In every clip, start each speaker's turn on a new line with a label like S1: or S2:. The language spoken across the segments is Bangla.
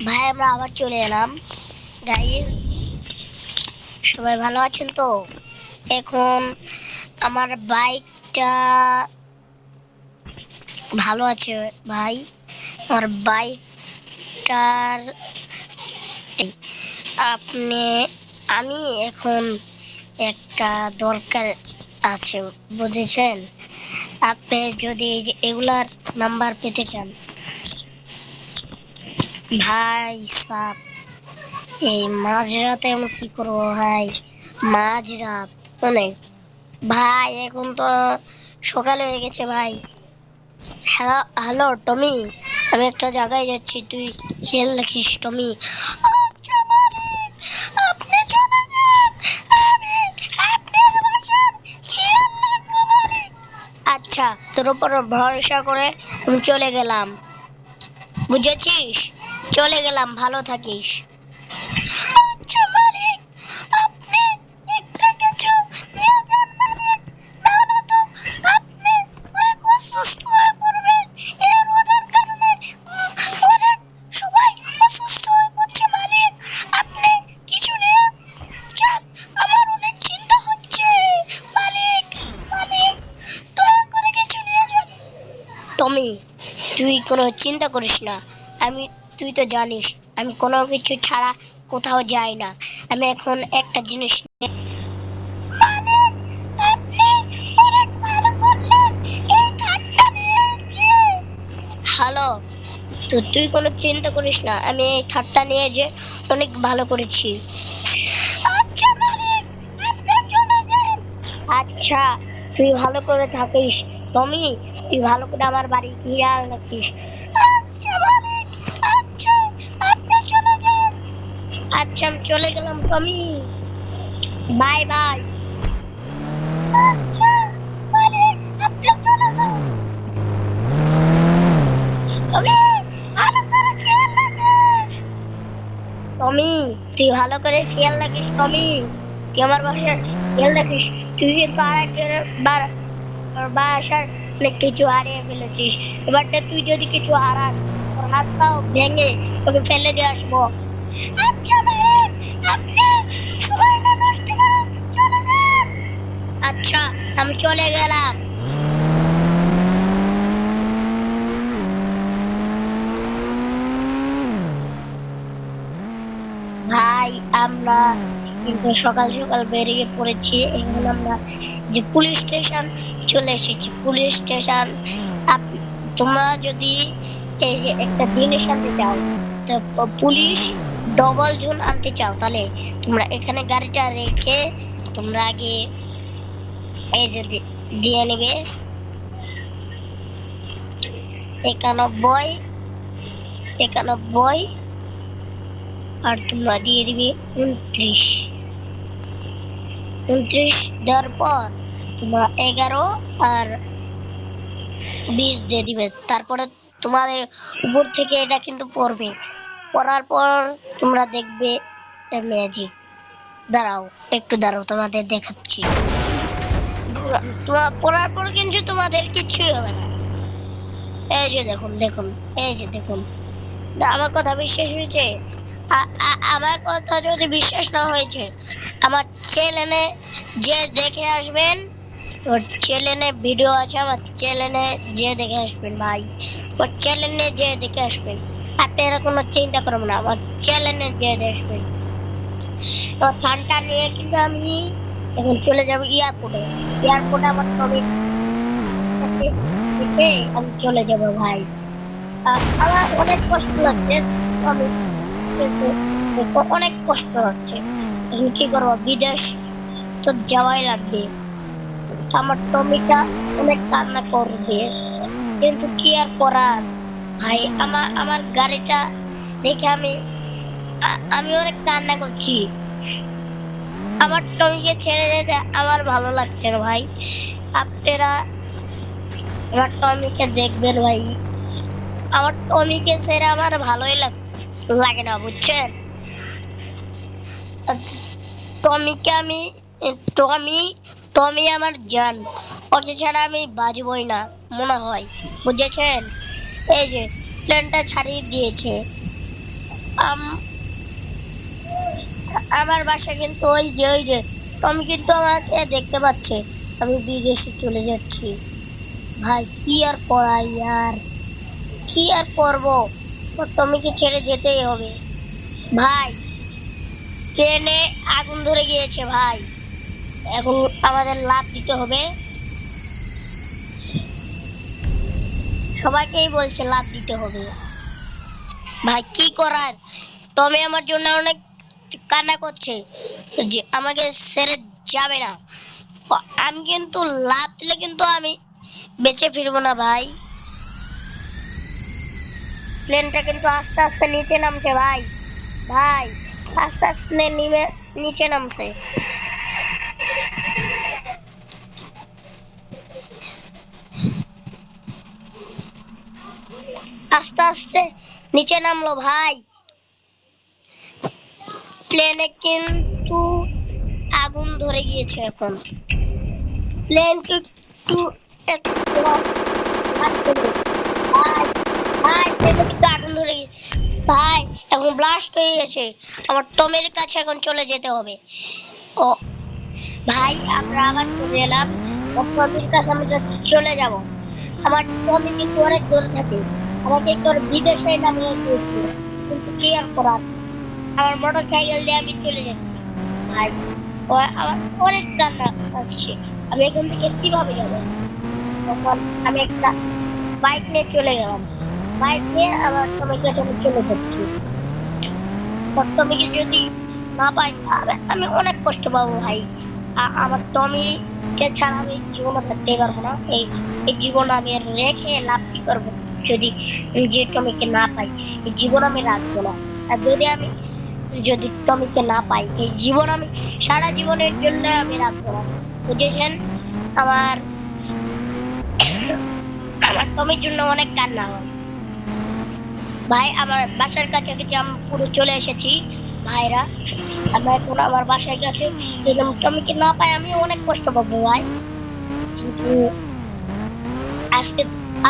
S1: ভাই আমরা আবার চলে এলাম। গাইস, সবাই ভালো আছেন তো? এখন আমার বাইকটা ভালো আছে ভাই। আমার বাইকটার আপনি আমি এখন একটা দরকার আছে, বুঝেছেন? আপনি যদি এই যে এগুলার নাম্বার পেতে চান ভাই সাব, এই মাঝরাতে আমি কি করবো ভাই? মাঝরাত অনেক ভাই, এখন তো সকাল হয়ে গেছে ভাই। হ্যালো হ্যালো টমি, আমি একটা জায়গায় যাচ্ছি, তুই খেয়াল রাখিস টমি। আচ্ছা মালিক, আপনি চলে যান, আমি আপনার বাসার খেয়াল রাখবো মালিক। আচ্ছা, তোর উপর ভরসা করে আমি চলে গেলাম, বুঝেছিস? চলে গেলাম, ভালো থাকিস। আচ্ছা মালিক, আপনি একটা কিছু নিয়ে যান মালিক, নাহলে তো আপনি অনেক অসুস্থ হয়ে পড়বেন। এই রোদের কারণে অনেক সবাই অসুস্থ হয়ে পড়ছে মালিক। আপনি কিছু নিয়ে যান, আমার অনেক চিন্তা হচ্ছে মালিক। মালিক, দয়া করে কিছু নিয়ে যান। টমি, তুই কোনো চিন্তা করিস না। তুই তো জানিস আমি কোনো কিছু ছাড়া কোথাও যাই না। আমি এখন একটা জিনিস হ্যালো, তো তুই কোনো চিন্তা করিস না, আমি এই থারটা নিয়ে যে অনেক ভালো করেছি। আচ্ছা মালিক, আপনি চলে যান। আচ্ছা, তুই ভালো করে থাকিস টমি, তুই ভালো করে আমার বাড়ি খেয়াল রাখিস। আচ্ছা মালিক, আচ্ছা, আপনি চলে যান। আচ্ছা, আমি চলে গেলাম টমি, বাই বাই। আচ্ছা মালিক, আপনি চলে যান। টমি, ভালো করে খেয়াল রাখিস। টমি, তুই ভালো করে খেয়াল রাখিস টমি, তুই আমার বাসার খেয়াল রাখিস। তুই কিন্তু আর একবার বাসার অনেক কিছু হারিয়ে ফেলেছিস। এবারটা তুই যদি কিছু হারাস, তোর হাত পাও ভেঙে তোকে ফেলে দিয়ে আসবো। আচ্ছা ভাই, আপনি সময়টা নষ্ট করে চলে যান। আচ্ছা, আমি চলে গেলাম। ভাই, আমরা কিন্তু সকাল সকাল বেরিয়ে পড়েছি। এখন আমরা যে পুলিশ স্টেশন চলে এসেছি। পুলিশ স্টেশন, তোমরা যদি এই যে একটা জিনিস আনতে চাও, তো পুলিশ ডবল জন আনতে চাও, তাহলে তোমরা এখানে গাড়িটা রেখে তোমরা আগে এই যে দিয়ে নেবে 91, আর তোমরা দিয়ে দিবে 29 দেওয়ার পর তোমরা 11 আর 20 দিয়ে দিবে। তারপরে তোমাদের উপর থেকে এটা কিন্তু পড়বে, পড়ার পর তোমরা দেখবে ম্যাজিক। দাঁড়াও, একটু দাঁড়াও, তোমাদের দেখাচ্ছি। তোমার পড়ার পর কিন্তু তোমাদের কিচ্ছুই হবে না। এই যে দেখুন দেখুন, এই যে দেখুন, আমার কথা বিশ্বাস হয়েছে? আমার কথা যদি বিশ্বাস না হয়েছে, আমার চ্যানেলে যে দেখে আসবেন, ওর চ্যানেলে ভিডিও আছে, আমার চ্যানেলে যে দেখে আসবেন ভাই, ওর চ্যানেলে যে দেখে আসবেন। আপনারা কোনো চিন্তা করবেন না, আমার চ্যানেলে যে দেখে আসবেন। তো ঠান্ডা নিয়ে কিন্তু আমি এখন চলে যাবো এয়ারপোর্টে। এয়ারপোর্টে আমার ছবি দেখে আমি চলে যাবো ভাই। আমার অনেক কষ্ট লাগছে, আমি কিন্তু অনেক কষ্ট হচ্ছে। এখন কি করবো, বিদেশ তো যাওয়াই লাগবে। আমার টমিটা অনেক কান্না করবে, কিন্তু কি আর করার ভাই। আমার গাড়িটা দেখে আমি অনেক কান্না করছি। আমার টমিকে ছেড়ে যেতে আমার ভালো লাগছে না ভাই। আপনারা আমার টমিকে দেখবেন ভাই। আমার টমিকে ছেড়ে আমার ভালোই লাগে না, বুঝছেন? টমিকে আমি টমি টমি আমার জান, ওকে ছাড়া আমি বাঁচবই না মনে হয়, বুঝেছেন? এই যে প্লেনটা ছাড়িয়ে দিয়েছে। আম- আমার বাসা কিন্তু ওই যে টমি কিন্তু আমাকে দেখতে পাচ্ছে, আমি বিদেশে চলে যাচ্ছি। ভাই কি আর করা, ইয়ার কি আর করবো, টমিকে ছেড়ে যেতেই হবে। ভাই ট্রেনে আগুন ধরে গিয়েছে ভাই, এখন আমাদের লাফ দিতে হবে। সবাইকেই বলছে লাফ দিতে হবে। ভাই কি করার, টমি আমার জন্য অনেক কান্না করছে যে আমাকে ছেড়ে যাবে না। আমি কিন্তু লাফ দিলে কিন্তু আমি বেঁচে ফিরবো না ভাই। প্লেনটা কিন্তু আস্তে আস্তে নিচে নামছে ভাই। ভাই আস্তে আস্তে নেমে নিচে নামছে। আস্তে আস্তে নিচে নামলো ভাই। প্লেনে কিন্তু আগুন ধরে গিয়েছে এখন। প্লেন একটু একটু ভাই, ভাই প্লেনে কিন্তু আগুন ধরে গিয়েছে ভাই, এখন ব্লাস্ট হয়ে গেছে। আমার টমের কাছে এখন চলে যেতে হবে। ও ভাই আমরা আবার চলে এলাম, টমির কাছে আমি চলে যাব। আমার টমি কিন্তু অনেক দূরে থাকে, আমাকে একটু বিদেশে নামিয়ে দিয়েছিল, কিন্তু কি আর করার, আমার মোটর সাইকেল দিয়ে আমি চলে যাচ্ছি। ভাই আমার অনেক কান্না আসছে, আমি এখান থেকে কিভাবে যাবো। তখন আমি একটা বাইক নিয়ে চলে গেলাম, বাইক নিয়ে আমার টমির কাছে আমি চলে যাচ্ছি। টমিকে যদি না পাই আমি অনেক কষ্ট পাবো ভাই। আমার টমিকে ছাড়া আমি জীবনে থাকতে পারবো না। এই জীবন আমি রেখে লাভ কি করবো যদি যে টমিকে না পাই, এই জীবন আমি রাখবো না। আর যদি টমিকে না পাই, এই জীবন আমি সারা জীবনের জন্য আমি রাখবো না। বুঝেছেন? আমার আমার টমির জন্য অনেক কান্না হয় ভাই। আমার বাসার কাছাকাছি আমি পুরো চলে এসেছি ভাইরা। আমি এখন আমার বাসার কাছে, যদি আমি টমিকে না পাই আমি অনেক কষ্ট পাবো ভাই। কিন্তু আজকে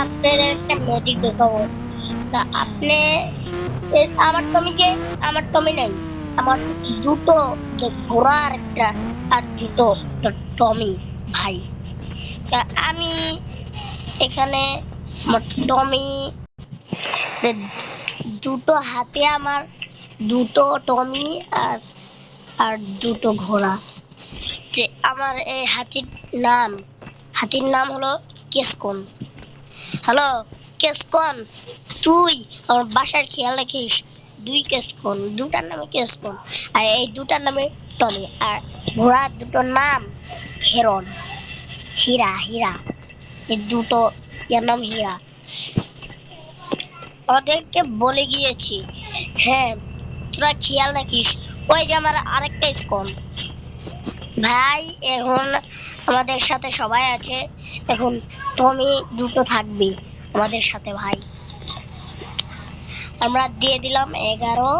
S1: আপনাদের একটা ম্যাজিক দেখাবো। তা আপনি আমার টমি নাই, আমার দুটো ঘোড়ার একটা আর দুটো টমি ভাই। তা আমি এখানে আমার টমি দুটো হাতে, আমার দুটো টমি আর আর দুটো ঘোড়া। যে আমার এই হাতির নাম হলো কেসকন। হ্যালো কেসকন, তুই আমার বাসার খেয়াল রাখিস। দুটার নামে কেসকন, আর এই দুটার নামে টমি। আর ঘোড়ার দুটোর নাম হেরন, হীরা। এই দুটো এর নাম হীরা। ওদেরকে বলে গিয়েছি, হ্যাঁ তোরা খেয়াল রাখিস। ওই যে আমার আরেকটা স্কন ভাই, এখন আমাদের সাথে সবাই আছে। এখন টমি দুটো থাকবে আমাদের সাথে ভাই। আমরা দিয়ে দিলাম 11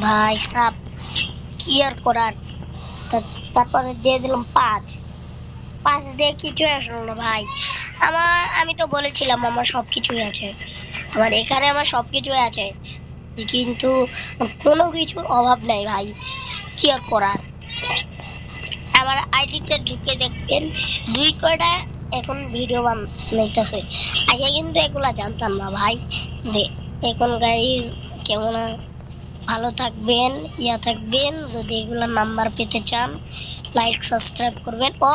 S1: ভাই সাপ, কি আর করার। তারপরে দিয়ে দিলাম 5 দিয়ে কিছু আসলো না ভাই। আমি তো বলেছিলাম আমার সবকিছুই আছে, আমার সবকিছুই আছে, কিন্তু কোনো কিছুর অভাব নাই ভাই। কি আর করার। আমার আইডিতে ঢুকে দেখবেন 2 কয়টা এখন ভিডিও বানাইতেছে। আগে কিন্তু এগুলা জানতাম না ভাই। যে এখন গাইস কেমন ভালো থাকবেন, থাকবেন। যদি এগুলা নাম্বার পেতে চান লাইক সাবস্ক্রাইব করবেন। ও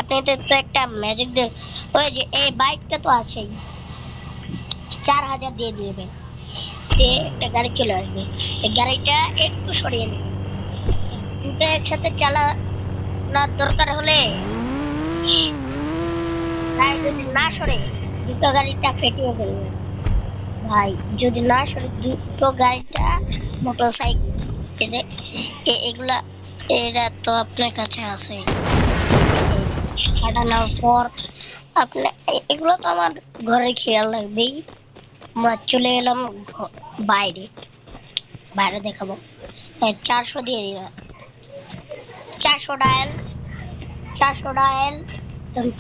S1: আপনি তো একটা ম্যাজিক ওই যে এই বাইকটা তো আছেই, 4000 দিয়ে দিবেন, সে একটা গাড়ি চলে আসবে। এই গাড়িটা একটু সরিয়ে নেবেন, দুটো একসাথে চালানোর দরকার হলে ভাই যদি না সরে দুটো গাড়িটা ফেটিয়ে ফেলবে ভাই। যদি না সরে দুটো গাড়িটা মোটর সাইকেল এগুলা, এরা তো আপনার কাছে আছে ফাটানোর পর আপনি এগুলো তো আমার ঘরে খেয়াল রাখবেই। আমরা চলে এলাম বাইরে, দেখাবো। 400 দিয়ে দিলাম, 400 ডায়াল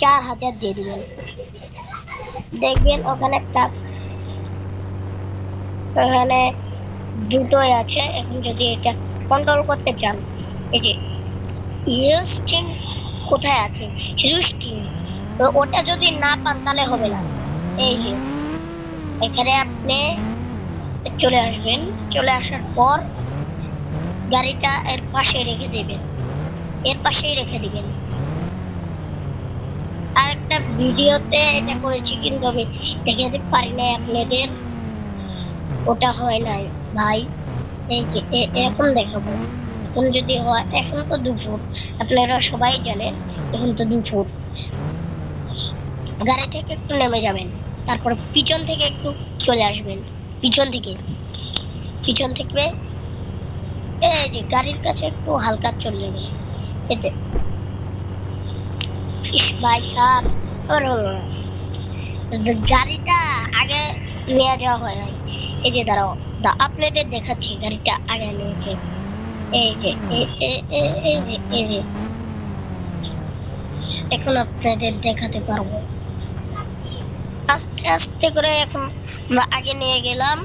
S1: 4000 দিয়ে দিবেন। দেখবেন ওখানে একটা এখানে দুটোই আছে। এখন যদি এটা কন্ট্রোল করতে চান, এই যে হিরো স্টিং কোথায় আছে, হিরো স্টিং, তো ওটা যদি না পান তাহলে হবে না। এই যে এখানে আপনি চলে আসবেন, চলে আসার পর গাড়িটা এর পাশে রেখে দেবেন, এর পাশেই রেখে দিবেন। আর একটা ভিডিওতে এটা করেছি কিন্তু আমি দেখাতে পারি নাই আপনাদের, ওটা হয় নাই ভাই। এই যে এখন দেখাবো। এখন যদি হয়, এখন তো দুপুর, আপনারা সবাই জানেন এখন তো দুপুর। গাড়ি থেকে একটু নেমে যাবেন, তারপর পিছন থেকে একটু চলে আসবেন, পিছন থেকে, পিছন থেকে এই যে গাড়ির কাছে একটু হালকা চলে যাবে। এতে ইস ভাই সাহেব, আর হলো না। গাড়িটা আগে নিয়ে যাওয়া হয় নাই। এই যে দাঁড়াও, আপনাদের দেখাচ্ছি গাড়িটা আগে নিয়েছে। এই যে এই যে এখন আপনাদের দেখাতে পারবো। আস্তে আস্তে করে এখন আমরা আগে নিয়ে গেলাম।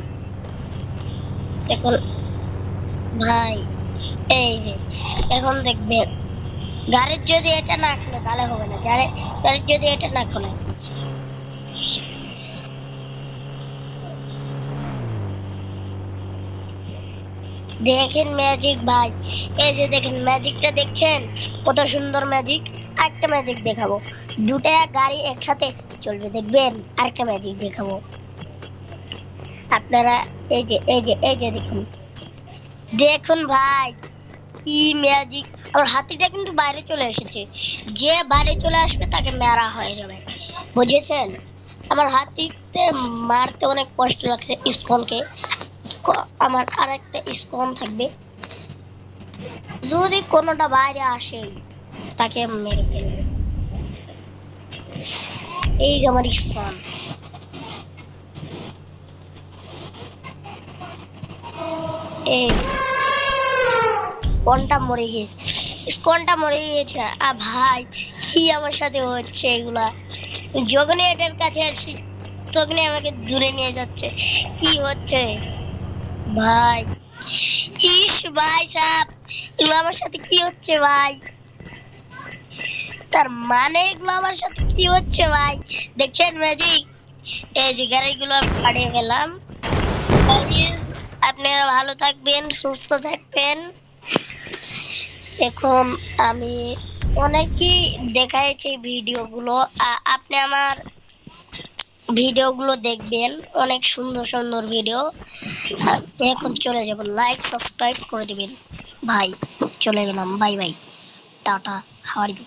S1: এখন ভাই এই যে এখন দেখবেন গাড়ির যদি এটা না খোলে তাহলে হবে না। গাড়ির যদি এটা না খোলে, দেখেন ম্যাজিক ভাই, এই যে দেখেন ম্যাজিকটা দেখছেন, কত সুন্দর ম্যাজিক। আরেকটা ম্যাজিক দেখাবো, দুটা গাড়ি একসাথে চলবে, দেখবেন আরেকটা ম্যাজিক দেখাবো আপনারা। এই যে দেখুন, দেখুন ভাই কি ম্যাজিক। আমার হাতিটা কিন্তু বাইরে চলে এসেছে, যে বাইরে চলে আসবে তাকে মেরা হয়ে যাবে, বুঝেছেন? আমার হাতিতে মারতে অনেক কষ্ট লাগছে স্কনকে। আমার আরেকটা স্কন থাকবে, যদি কোনোটা বাইরে আসে তাকে মেরে ফেলবে। এই যে আমার স্কন, এই কোনটা মরে গিয়েছে, স্কনটা মরে গিয়েছে। ভাই কি আমার সাথে হচ্ছে এগুলা, যখনই এটার কাছে আসি তখনই আমাকে দূরে নিয়ে যাচ্ছে, কি হচ্ছে ভাই? ইস ভাই সাহেব, এগুলো আমার সাথে কি হচ্ছে ভাই? তার মানে এগুলো আমার সাথে কি হচ্ছে ভাই? দেখছেন ম্যাজিক? এই যে গাড়িগুলো আমি হারিয়ে গেলাম। আপনারা ভালো থাকবেন, সুস্থ থাকবেন। এখন আমি অনেকই দেখাইছি ভিডিওগুলো, আপনি আমার ভিডিওগুলো দেখবেন, অনেক সুন্দর সুন্দর ভিডিও। এখন চলে যাব, লাইক সাবস্ক্রাইব করে দিবেন ভাই। চলে গেলাম, bye bye, tata, how are you.